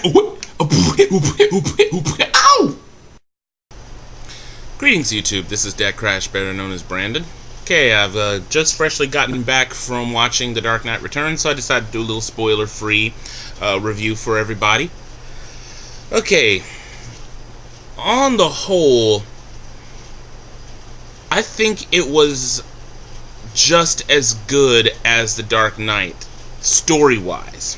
Ow! Greetings, YouTube. This is DecKrash, better known as Brandon. Okay, I've just freshly gotten back from watching The Dark Knight Returns, so I decided to do a little spoiler-free review for everybody. Okay, on the whole, I think it was just as good as The Dark Knight, story-wise.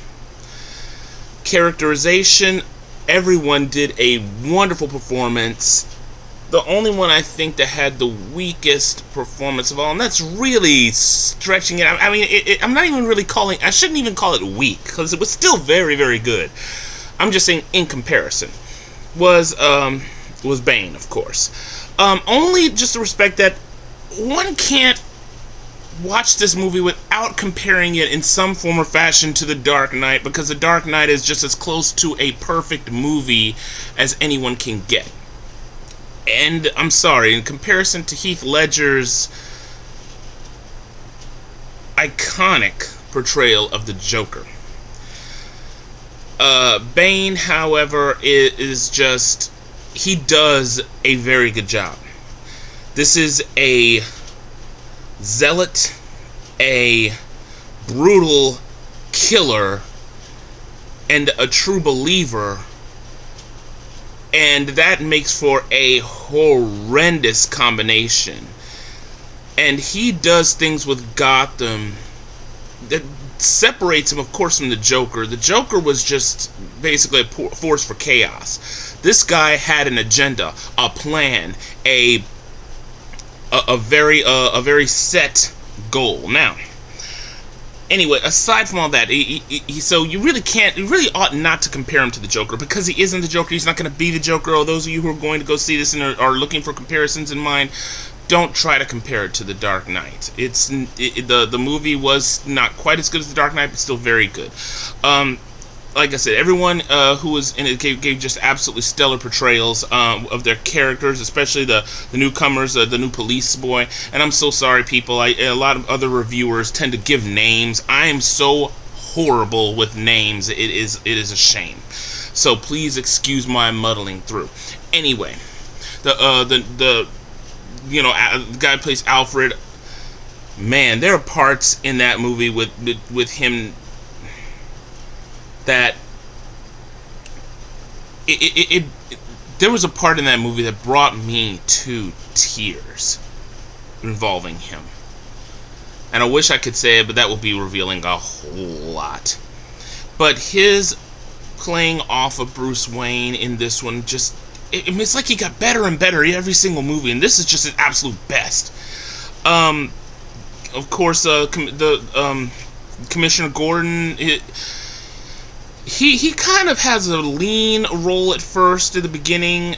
Characterization, everyone did a wonderful performance. The only one I think that had the weakest performance of all, and that's really stretching it. I mean, I'm not even really calling, I shouldn't even call it weak, because it was still very, very good. I'm just saying in comparison. Was Bane, of course. Only just to respect that one can't watch this movie without comparing it in some form or fashion to The Dark Knight, because The Dark Knight is just as close to a perfect movie as anyone can get. And I'm sorry, in comparison to Heath Ledger's iconic portrayal of the Joker, Bane, however, is just, he does a very good job. This is a zealot, a brutal killer, and a true believer. And that makes for a horrendous combination. And he does things with Gotham that separates him, of course, from the Joker. The Joker was just basically a force for chaos. This guy had an agenda, a plan, a very set goal. Now, anyway, aside from all that, so you really ought not to compare him to the Joker, because he isn't the Joker. He's not going to be the Joker. Or those of you who are going to go see this and are looking for comparisons in mind, don't try to compare it to The Dark Knight. The movie was not quite as good as The Dark Knight, but still very good. Like I said, everyone who was in it gave just absolutely stellar portrayals of their characters, especially the newcomers, the new police boy. And I'm so sorry, people. A lot of other reviewers tend to give names. I am so horrible with names. It is a shame. So please excuse my muddling through. Anyway, the guy who plays Alfred. Man, there are parts in that movie with him that there was a part in that movie that brought me to tears involving him. And I wish I could say it, but that would be revealing a whole lot. But his playing off of Bruce Wayne in this one, just it's like he got better and better every single movie, and this is just his absolute best. Of course, Commissioner Gordon, He kind of has a lean role at first, at the beginning,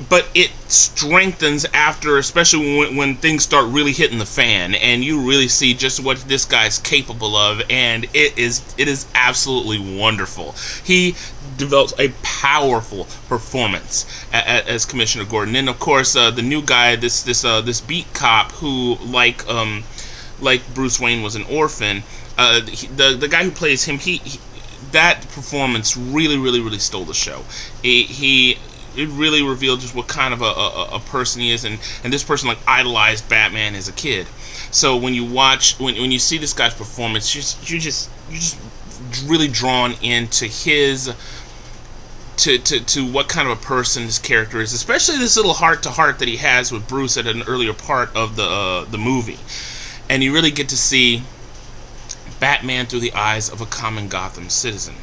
but it strengthens after, especially when things start really hitting the fan, and you really see just what this guy's capable of, and it is absolutely wonderful. He develops a powerful performance as Commissioner Gordon. And of course, the new guy, this beat cop who, like Bruce Wayne, was an orphan. The guy who plays him, that performance really stole the show. It really revealed just what kind of a person he is, and this person like idolized Batman as a kid. So when you watch, when you see this guy's performance, you're just really drawn into his to what kind of a person his character is, especially this little heart-to-heart that he has with Bruce at an earlier part of the movie, and you really get to see Batman through the eyes of a common Gotham citizen.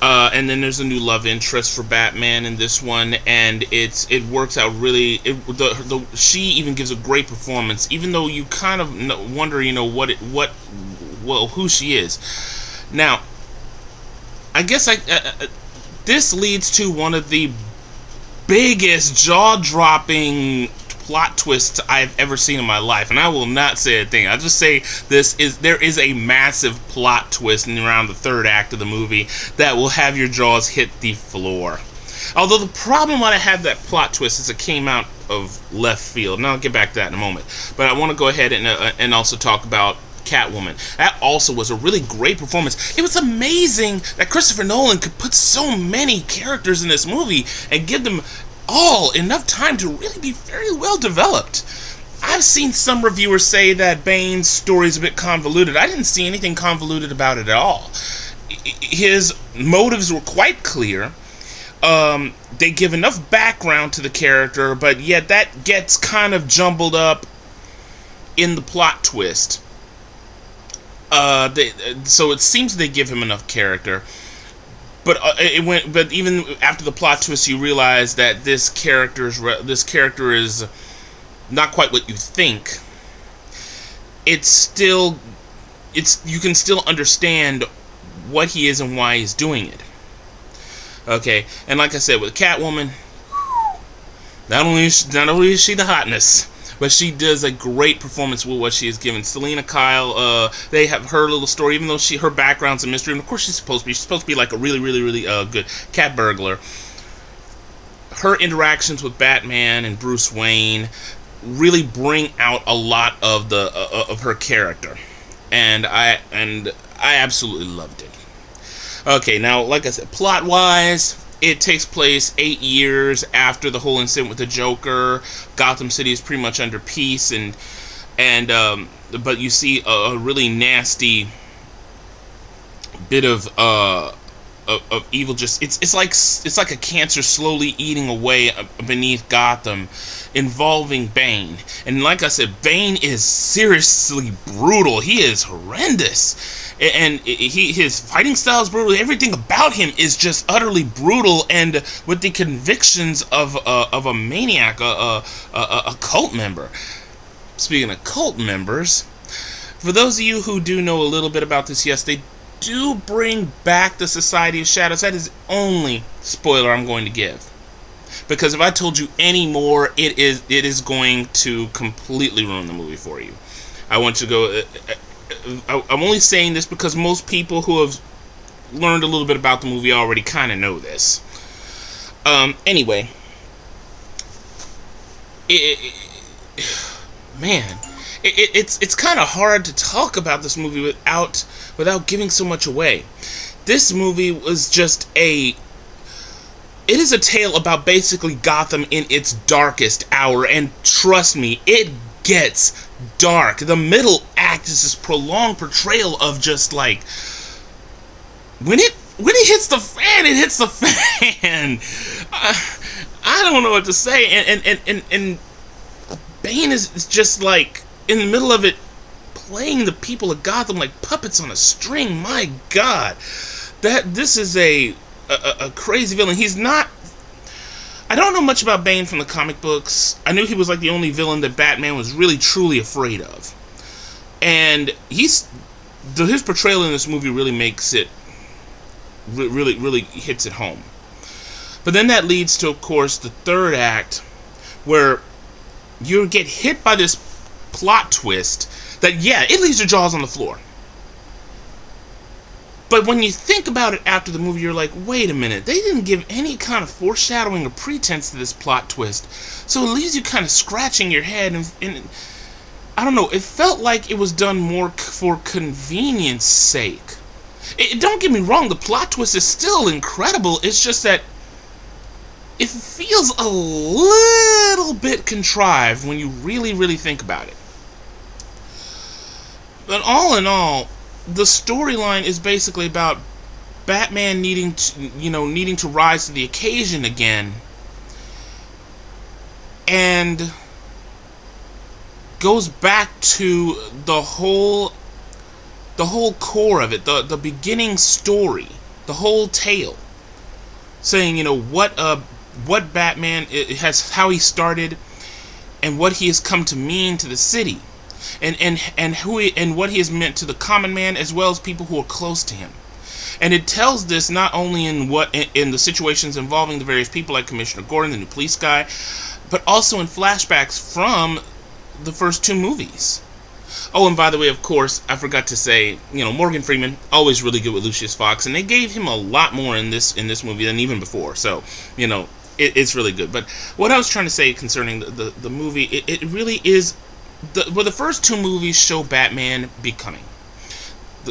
And then there's a new love interest for Batman in this one, and it works out really. She even gives a great performance, even though you kind of wonder, who she is. Now, I guess this leads to one of the biggest jaw-dropping plot twists I've ever seen in my life, and I will not say a thing. I'll just say there is a massive plot twist in around the third act of the movie that will have your jaws hit the floor. Although the problem when I had that plot twist is it came out of left field, and I'll get back to that in a moment. But I want to go ahead and also talk about Catwoman. That also was a really great performance. It was amazing that Christopher Nolan could put so many characters in this movie and give them all enough time to really be very well developed. I've seen some reviewers say that Bane's story is a bit convoluted. I didn't see anything convoluted about it at all. His motives were quite clear. They give enough background to the character, but yet that gets kind of jumbled up in the plot twist. So it seems they give him enough character, but But even after the plot twist, you realize that this character is not quite what you think. You can still understand what he is and why he's doing it. Okay, and like I said, with Catwoman, not only is she the hotness, but she does a great performance with what she is given. Selena Kyle, they have her little story, even though her background's a mystery, and of course she's supposed to be like a really, really, really good cat burglar. Her interactions with Batman and Bruce Wayne really bring out a lot of of her character, and I absolutely loved it. Okay, now, like I said, plot-wise, it takes place 8 years after the whole incident with the Joker. Gotham City is pretty much under peace, but you see a really nasty bit of evil. Just it's like a cancer slowly eating away beneath Gotham, involving Bane. And like I said, Bane is seriously brutal. He is horrendous. And his fighting style is brutal. Everything about him is just utterly brutal, and with the convictions of a maniac, a cult member. Speaking of cult members, for those of you who do know a little bit about this, yes, they do bring back the Society of Shadows. That is the only spoiler I'm going to give, because if I told you any more, it is going to completely ruin the movie for you. I want you to go. I'm only saying this because most people who have learned a little bit about the movie already kind of know this. Anyway, it's kind of hard to talk about this movie without giving so much away. This movie was just it is a tale about basically Gotham in its darkest hour, and trust me, it gets dark. The middle act is this prolonged portrayal of just like when it hits the fan, it hits the fan. I don't know what to say, and Bane is just like in the middle of it, playing the people of Gotham like puppets on a string. My God, this is a crazy villain. He's not. I don't know much about Bane from the comic books. I knew he was like the only villain that Batman was really truly afraid of, and his portrayal in this movie really makes it really hits it home. But then that leads to, of course, the third act, where you get hit by this plot twist that, yeah, it leaves your jaws on the floor. But when you think about it after the movie, you're like, wait a minute, they didn't give any kind of foreshadowing or pretense to this plot twist. So it leaves you kind of scratching your head, and I don't know, it felt like it was done more for convenience sake. Don't get me wrong, the plot twist is still incredible. It's just that it feels a little bit contrived when you really, really think about it. But all in all, the storyline is basically about Batman needing to rise to the occasion again, and goes back to the whole core of it, the beginning story, the whole tale, saying, what Batman has, how he started, and what he has come to mean to the city, and what he has meant to the common man as well as people who are close to him. And it tells this not only in the situations involving the various people like Commissioner Gordon, the new police guy, but also in flashbacks from the first two movies. Oh, and by the way, of course, I forgot to say, Morgan Freeman, always really good with Lucius Fox, and they gave him a lot more in this movie than even before. So, it's really good. But what I was trying to say concerning the movie, it really is the first two movies show Batman becoming,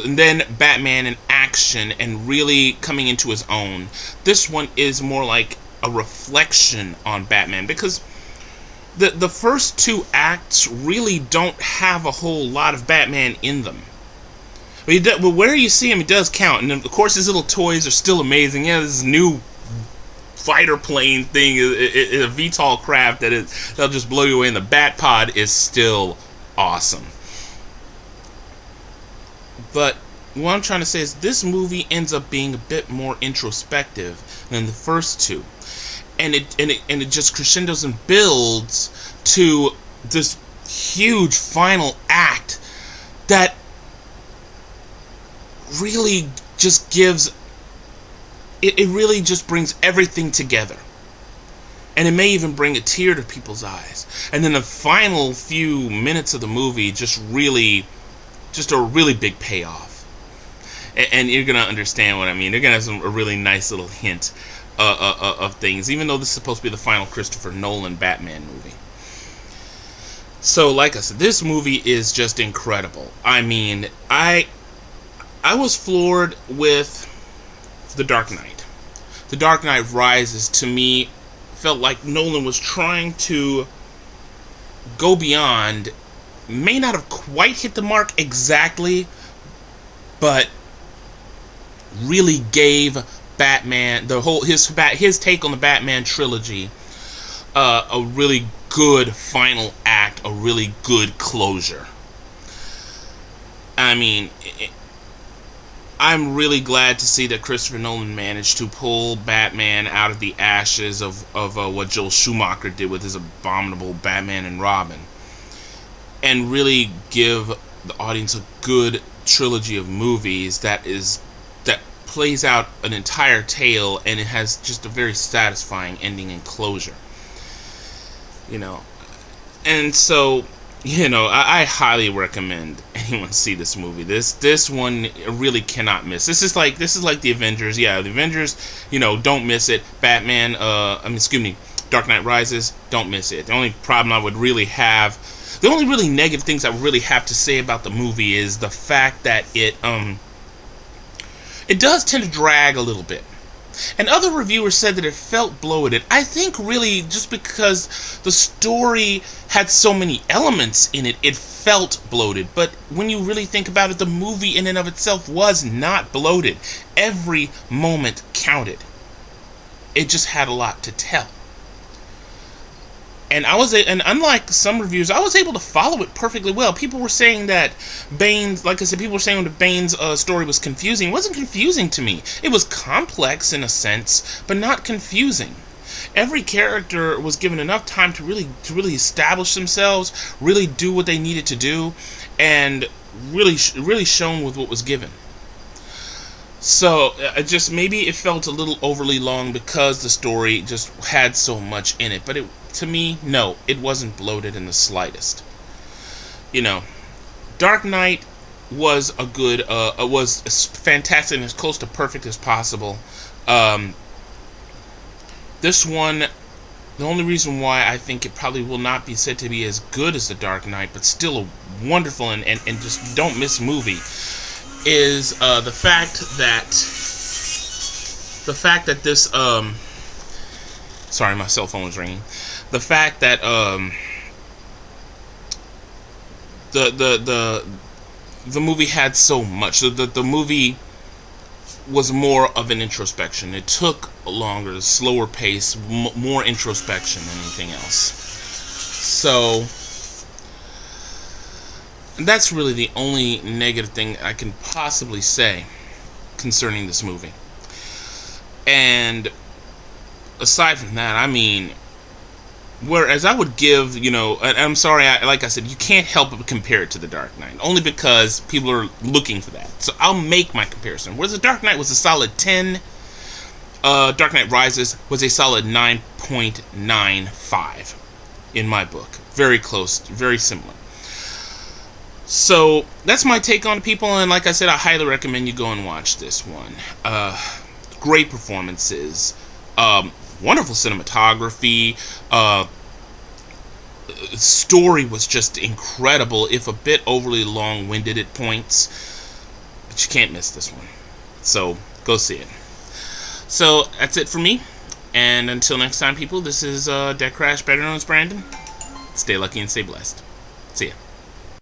and then Batman in action and really coming into his own. This one is more like a reflection on Batman, because the first two acts really don't have a whole lot of Batman in them. But where you see him, it does count. And of course, his little toys are still amazing. Yeah, this new fighter plane thing is a VTOL craft that'll just blow you away. And the Bat Pod is still awesome. But what I'm trying to say is this movie ends up being a bit more introspective than the first two. And it just crescendos and builds to this huge final act that really just gives it really just brings everything together. And it may even bring a tear to people's eyes. And then the final few minutes of the movie just a really big payoff. And you're gonna understand what I mean. They're gonna have a really nice little hint of things, even though this is supposed to be the final Christopher Nolan Batman movie. So, like I said, this movie is just incredible. I mean, I was floored with The Dark Knight. The Dark Knight Rises, to me, felt like Nolan was trying to go beyond. May not have quite hit the mark exactly, but really gave Batman his take on the Batman trilogy a really good final act, a really good closure. I mean, I'm really glad to see that Christopher Nolan managed to pull Batman out of the ashes of what Joel Schumacher did with his abominable Batman and Robin, and really give the audience a good trilogy of movies that plays out an entire tale, and it has just a very satisfying ending and closure. And so, I highly recommend anyone see this movie. This one really cannot miss. This is like the Avengers. Yeah, the Avengers, don't miss it. Batman, Dark Knight Rises, don't miss it. The only problem I would really have, the only really negative things I would really have to say about the movie is the fact that it does tend to drag a little bit. And other reviewers said that it felt bloated. I think really just because the story had so many elements in it, it felt bloated. But when you really think about it, the movie in and of itself was not bloated. Every moment counted. It just had a lot to tell. And unlike some reviews, I was able to follow it perfectly well. People were saying that Bane's, like I said, people were saying that Bane's story was confusing. It wasn't confusing to me. It was complex in a sense, but not confusing. Every character was given enough time to really establish themselves, really do what they needed to do, and really shown with what was given. So, maybe it felt a little overly long because the story just had so much in it. But to me, no, it wasn't bloated in the slightest. Dark Knight was was fantastic and as close to perfect as possible. This one, the only reason why I think it probably will not be said to be as good as The Dark Knight, but still a wonderful and just don't miss movie, is the fact that this sorry, my cell phone was ringing. The fact that the movie had so much. The movie was more of an introspection. It took longer, the slower pace, more introspection than anything else. So that's really the only negative thing I can possibly say concerning this movie. And aside from that, I mean, whereas I would give, and I'm sorry, like I said, you can't help but compare it to The Dark Knight, only because people are looking for that. So I'll make my comparison. Whereas The Dark Knight was a solid 10, Dark Knight Rises was a solid 9.95 in my book. Very close, very similar. So that's my take on people, and like I said, I highly recommend you go and watch this one. Great performances, wonderful cinematography, story was just incredible, if a bit overly long-winded at points. But you can't miss this one. So, go see it. So, that's it for me. And until next time, people, this is DecKrash, better known as Brandon. Stay lucky and stay blessed. See ya.